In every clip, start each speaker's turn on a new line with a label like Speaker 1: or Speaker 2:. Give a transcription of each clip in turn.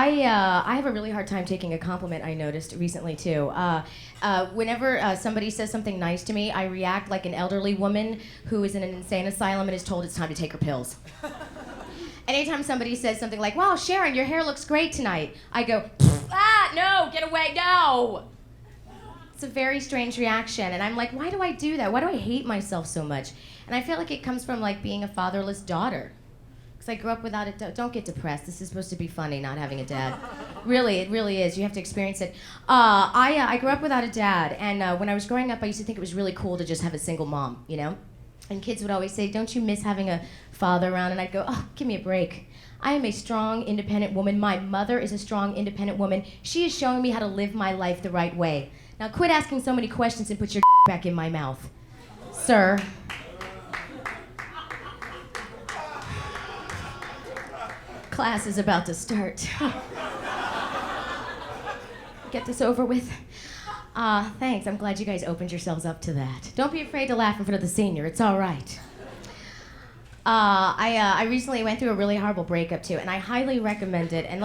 Speaker 1: I have a really hard time taking a compliment. I noticed recently too. Whenever somebody says something nice to me, I react like an elderly woman who is in an insane asylum and is told it's time to take her pills. Anytime somebody says something like, "Wow, Sharon, your hair looks great tonight," I go, "Ah, no, get away, no!" It's a very strange reaction, and I'm like, why do I do that? Why do I hate myself so much? And I feel like it comes from like being a fatherless daughter. Because I grew up without a don't get depressed. This is supposed to be funny, not having a dad. Really, it really is. You have to experience it. I grew up without a dad, and when I was growing up, I used to think it was really cool to just have a single mom, you know? And kids would always say, "Don't you miss having a father around?" And I'd go, "Oh, give me a break. I am a strong, independent woman. My mother is a strong, independent woman. She is showing me how to live my life the right way. Now quit asking so many questions and put your back in my mouth, sir." Class is about to start. Get this over with. Thanks. I'm glad you guys opened yourselves up to that. Don't be afraid to laugh in front of the senior. It's all right. I recently went through a really horrible breakup too, and I highly recommend it. And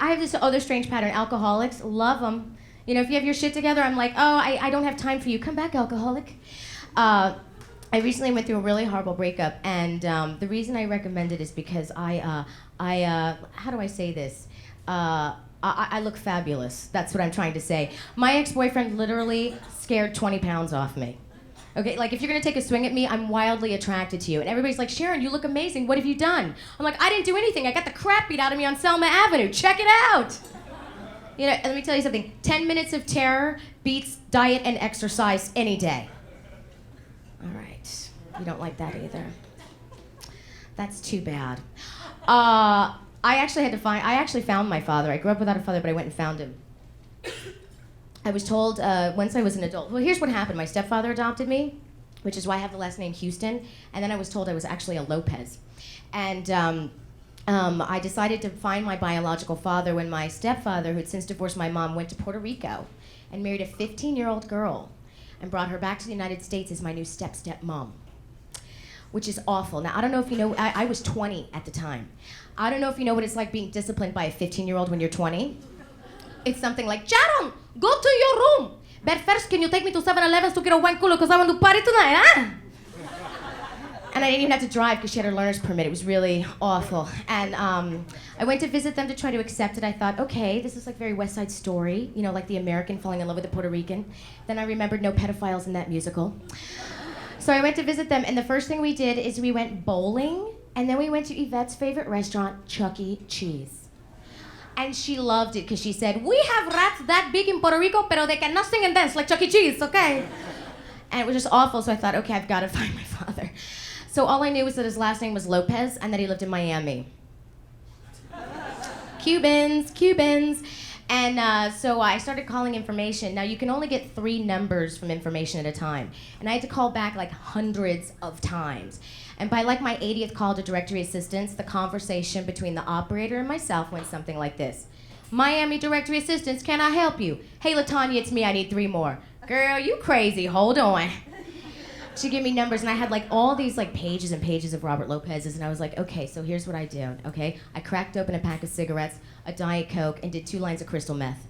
Speaker 1: I have this other strange pattern. Alcoholics, love them. You know, if you have your shit together, I'm like, oh, I don't have time for you. Come back, alcoholic. I recently went through a really horrible breakup, and the reason I recommend it is because how do I say this? I look fabulous. That's what I'm trying to say. My ex-boyfriend literally scared 20 pounds off me. Okay, like if you're gonna take a swing at me, I'm wildly attracted to you. And everybody's like, "Sharon, you look amazing. What have you done?" I'm like, "I didn't do anything. I got the crap beat out of me on Selma Avenue. Check it out." You know, and let me tell you something. 10 minutes of terror beats diet and exercise any day. All right, you don't like that either. That's too bad. I actually found my father. I grew up without a father, but I went and found him. I was told once I was an adult, well, here's what happened. My stepfather adopted me, which is why I have the last name Houston, and then I was told I was actually a Lopez. And I decided to find my biological father when my stepfather, who had since divorced my mom, went to Puerto Rico and married a 15-year-old girl and brought her back to the United States as my new step-mom, which is awful. Now, I don't know if you know, I was 20 at the time. I don't know if you know what it's like being disciplined by a 15-year-old when you're 20. It's something like, "Sharon, go to your room. But first, can you take me to 7-Elevens to get a wine cooler because I want to party tonight, huh?" And I didn't even have to drive because she had her learner's permit. It was really awful. And I went to visit them to try to accept it. I thought, okay, this is like very West Side Story, you know, like the American falling in love with the Puerto Rican. Then I remembered no pedophiles in that musical. So I went to visit them, and the first thing we did is we went bowling, and then we went to Yvette's favorite restaurant, Chuck E. Cheese. And she loved it because she said, "We have rats that big in Puerto Rico, pero they cannot sing and dance like Chuck E. Cheese, okay?" And it was just awful, so I thought, okay, I've got to find my father. So all I knew was that his last name was Lopez and that he lived in Miami. Cubans. And so I started calling information. Now, you can only get 3 numbers from information at a time. And I had to call back like hundreds of times. And by like my 80th call to directory assistance, the conversation between the operator and myself went something like this. "Miami directory assistance, can I help you? Hey, LaTanya, it's me. I need 3 more. Girl, you crazy. Hold on." She gave me numbers, and I had like all these like pages and pages of Robert Lopez's, and I was like, okay, so here's what I did, okay? I cracked open a pack of cigarettes, a Diet Coke, and did 2 lines of crystal meth.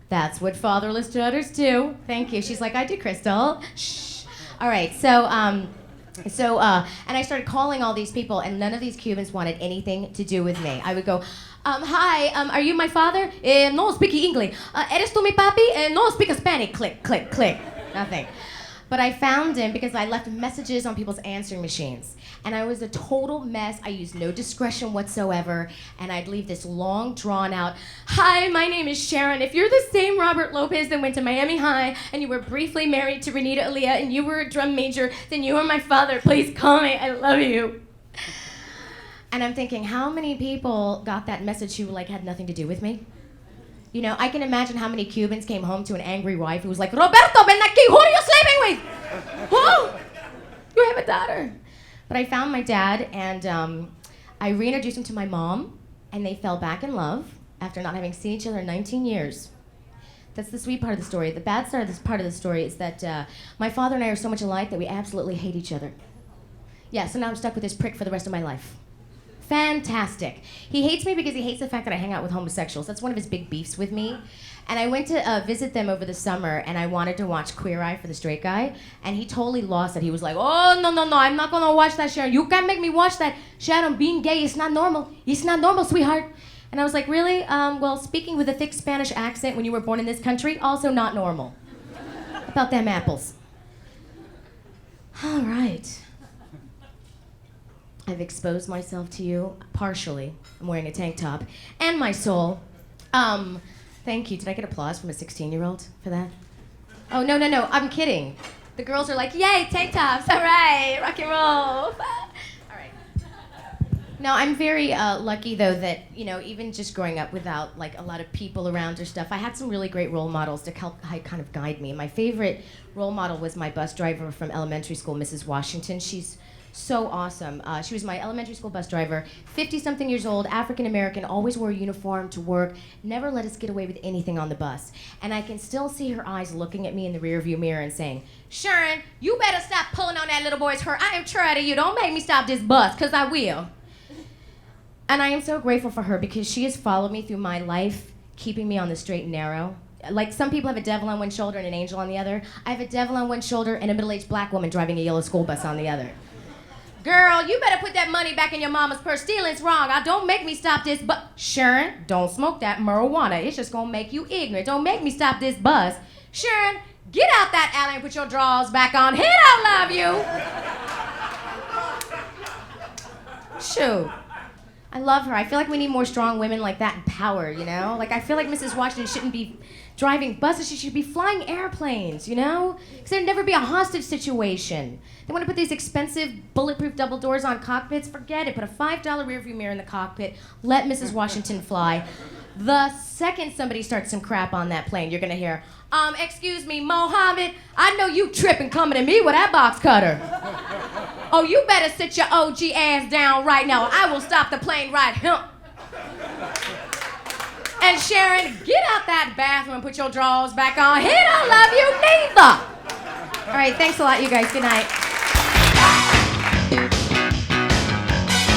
Speaker 1: That's what fatherless daughters do. Thank you. She's like, "I did crystal." Shh. All right, so and I started calling all these people, and none of these Cubans wanted anything to do with me. I would go, "Hi, are you my father? No speak English. ¿Eres tú mi papi? No speak Spanish." Click, click, click. Nothing. But I found him because I left messages on people's answering machines. And I was a total mess. I used no discretion whatsoever. And I'd leave this long, drawn-out, "Hi, my name is Sharon. If you're the same Robert Lopez that went to Miami High and you were briefly married to Renita Aaliyah and you were a drum major, then you are my father. Please call me. I love you." And I'm thinking, how many people got that message who like had nothing to do with me? You know, I can imagine how many Cubans came home to an angry wife who was like, "Roberto, ven aquí, who are you sleeping with? Who? You have a daughter." But I found my dad, and I reintroduced him to my mom, and they fell back in love after not having seen each other in 19 years. That's the sweet part of the story. The bad side of this part of the story is that my father and I are so much alike that we absolutely hate each other. Yeah, so now I'm stuck with this prick for the rest of my life. fantastic. He hates me because he hates the fact that I hang out with homosexuals. That's one of his big beefs with me. And I went to visit them over the summer, and I wanted to watch Queer Eye for the Straight Guy, and he totally lost it. He was like, oh, no, I'm not gonna watch that, Sharon. You can't make me watch that. Sharon, being gay is not normal. It's not normal, sweetheart. And I was like, really? Well, speaking with a thick Spanish accent when you were born in this country, also not normal. About them apples. All right. I've exposed myself to you, partially. I'm wearing a tank top. And my soul. Thank you. Did I get applause from a 16-year-old for that? Oh, no, I'm kidding. The girls are like, yay, tank tops, all right, rock and roll. All right. No, I'm very lucky, though, that, even just growing up without, like, a lot of people around or stuff, I had some really great role models to help kind of guide me. My favorite role model was my bus driver from elementary school, Mrs. Washington. She's so awesome. She was my elementary school bus driver, 50-something years old, African-American, always wore a uniform to work, never let us get away with anything on the bus. And I can still see her eyes looking at me in the rearview mirror and saying, Sharon, you better stop pulling on that little boy's hair. I am tired of you. Don't make me stop this bus, because I will. And I am so grateful for her because she has followed me through my life, keeping me on the straight and narrow. Like some people have a devil on one shoulder and an angel on the other. I have a devil on one shoulder and a middle-aged black woman driving a yellow school bus on the other. Girl, you better put that money back in your mama's purse. Stealing's wrong. Don't make me stop this bus. Sharon, don't smoke that marijuana. It's just gonna make you ignorant. Don't make me stop this bus. Sharon, get out that alley and put your drawers back on. Hit, I love you. Shoot. I love her. I feel like we need more strong women like that in power, Like, I feel like Mrs. Washington shouldn't be driving buses. She should be flying airplanes, Because there'd never be a hostage situation. They want to put these expensive bulletproof double doors on cockpits. Forget it. Put a $5 rearview mirror in the cockpit. Let Mrs. Washington fly. The second somebody starts some crap on that plane, you're going to hear, excuse me, Mohammed, I know you tripping coming at me with that box cutter. Oh, you better sit your OG ass down right now. I will stop the plane right here. And Sharon, get out that bathroom and put your drawers back on. He don't love you neither. All right, thanks a lot, you guys. Good night.